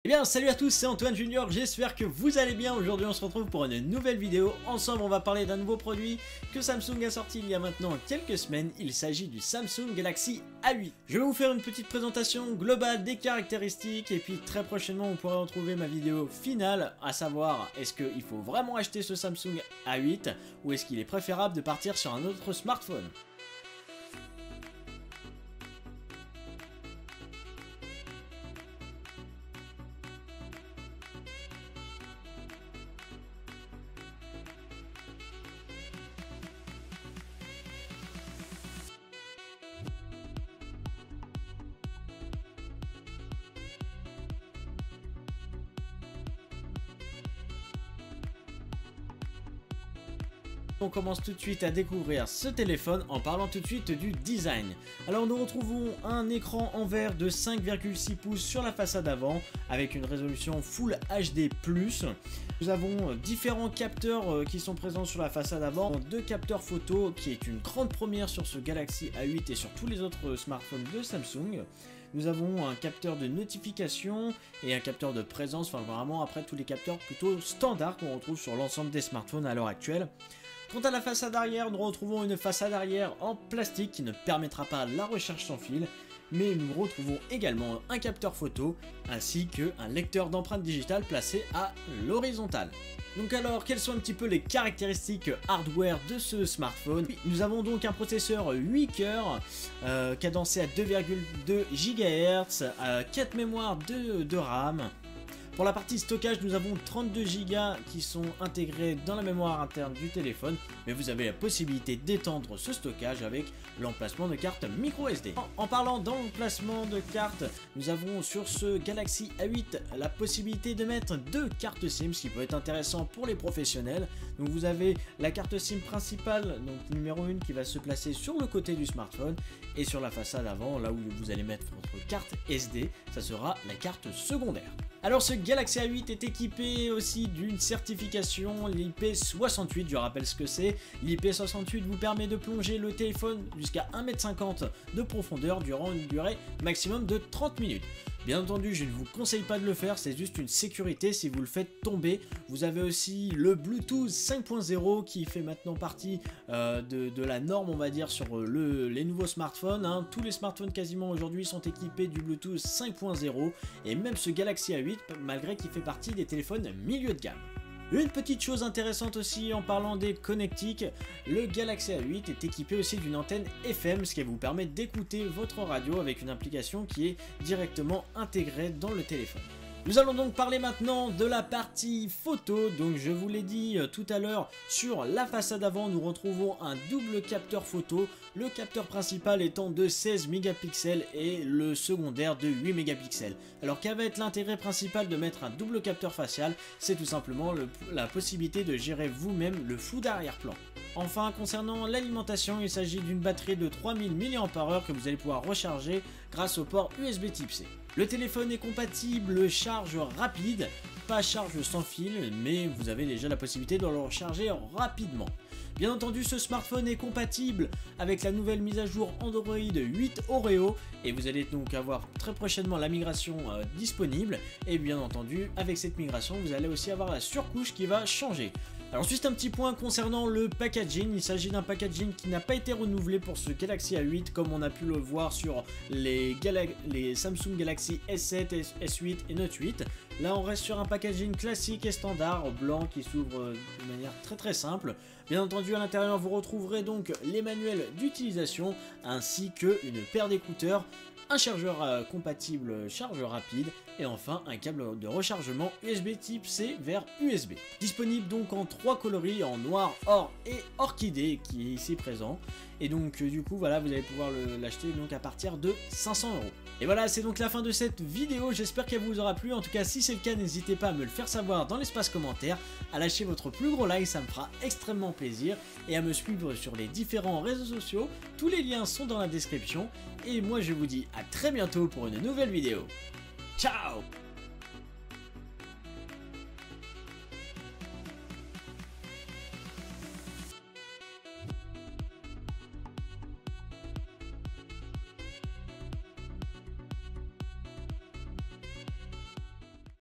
Eh bien salut à tous, c'est Antoine Junior, j'espère que vous allez bien. Aujourd'hui on se retrouve pour une nouvelle vidéo. Ensemble on va parler d'un nouveau produit que Samsung a sorti il y a maintenant quelques semaines. Il s'agit du Samsung Galaxy A8. Je vais vous faire une petite présentation globale des caractéristiques et puis très prochainement vous pourrez retrouver ma vidéo finale, à savoir est-ce qu'il faut vraiment acheter ce Samsung A8 ou est-ce qu'il est préférable de partir sur un autre smartphone. On commence tout de suite à découvrir ce téléphone en parlant tout de suite du design. Alors nous retrouvons un écran en verre de 5,6 pouces sur la façade avant avec une résolution Full HD+. Nous avons différents capteurs qui sont présents sur la façade avant, deux capteurs photo qui est une grande première sur ce Galaxy A8 et sur tous les autres smartphones de Samsung. Nous avons un capteur de notification et un capteur de présence, enfin vraiment après tous les capteurs plutôt standards qu'on retrouve sur l'ensemble des smartphones à l'heure actuelle. Quant à la façade arrière, nous retrouvons une façade arrière en plastique qui ne permettra pas la recharge sans fil, mais nous retrouvons également un capteur photo ainsi qu'un lecteur d'empreintes digitales placé à l'horizontale. Donc alors, quelles sont un petit peu les caractéristiques hardware de ce smartphone? Nous avons donc un processeur 8 cœurs cadencé à 2,2 GHz, 4 mémoires de RAM. Pour la partie stockage, nous avons 32 Go qui sont intégrés dans la mémoire interne du téléphone, mais vous avez la possibilité d'étendre ce stockage avec l'emplacement de carte micro SD. En parlant d'emplacement de carte, nous avons sur ce Galaxy A8 la possibilité de mettre deux cartes SIM, ce qui peut être intéressant pour les professionnels. Donc vous avez la carte SIM principale, donc numéro 1, qui va se placer sur le côté du smartphone, et sur la façade avant, là où vous allez mettre votre carte SD, ça sera la carte secondaire. Alors ce Galaxy A8 est équipé aussi d'une certification, l'IP68, je rappelle ce que c'est. L'IP68 vous permet de plonger le téléphone jusqu'à 1,50 m de profondeur durant une durée maximum de 30 minutes. Bien entendu, je ne vous conseille pas de le faire, c'est juste une sécurité si vous le faites tomber. Vous avez aussi le Bluetooth 5.0 qui fait maintenant partie de la norme, on va dire, sur les nouveaux smartphones. Hein. Tous les smartphones quasiment aujourd'hui sont équipés du Bluetooth 5.0 et même ce Galaxy A8, malgré qu'il fait partie des téléphones milieu de gamme. Une petite chose intéressante aussi en parlant des connectiques, le Galaxy A8 est équipé aussi d'une antenne FM, ce qui vous permet d'écouter votre radio avec une application qui est directement intégrée dans le téléphone. Nous allons donc parler maintenant de la partie photo. Donc je vous l'ai dit tout à l'heure, sur la façade avant nous retrouvons un double capteur photo, le capteur principal étant de 16 mégapixels et le secondaire de 8 mégapixels. Alors quel va être l'intérêt principal de mettre un double capteur facial? C'est tout simplement la possibilité de gérer vous-même le flou d'arrière-plan. Enfin, concernant l'alimentation, il s'agit d'une batterie de 3000 mAh que vous allez pouvoir recharger grâce au port USB Type C. Le téléphone est compatible charge rapide, pas charge sans fil, mais vous avez déjà la possibilité de le recharger rapidement. Bien entendu, ce smartphone est compatible avec la nouvelle mise à jour Android 8 Oreo et vous allez donc avoir très prochainement la migration disponible. Et bien entendu, avec cette migration, vous allez aussi avoir la surcouche qui va changer. Alors juste un petit point concernant le packaging, il s'agit d'un packaging qui n'a pas été renouvelé pour ce Galaxy A8 comme on a pu le voir sur les Samsung Galaxy S7, S8 et Note 8. Là on reste sur un packaging classique et standard, blanc qui s'ouvre de manière très simple. Bien entendu à l'intérieur vous retrouverez donc les manuels d'utilisation ainsi qu'une paire d'écouteurs, un chargeur compatible charge rapide et enfin un câble de rechargement USB Type C vers USB. Disponible donc en 3 coloris, en noir, or et orchidée qui est ici présent. Et donc du coup voilà, vous allez pouvoir l'acheter donc à partir de 500 €. Et voilà, c'est donc la fin de cette vidéo, j'espère qu'elle vous aura plu. En tout cas si c'est le cas, n'hésitez pas à me le faire savoir dans l'espace commentaire, à lâcher votre plus gros like, ça me fera extrêmement plaisir, et à me suivre sur les différents réseaux sociaux, tous les liens sont dans la description. Et moi je vous dis à très bientôt pour une nouvelle vidéo. Ciao!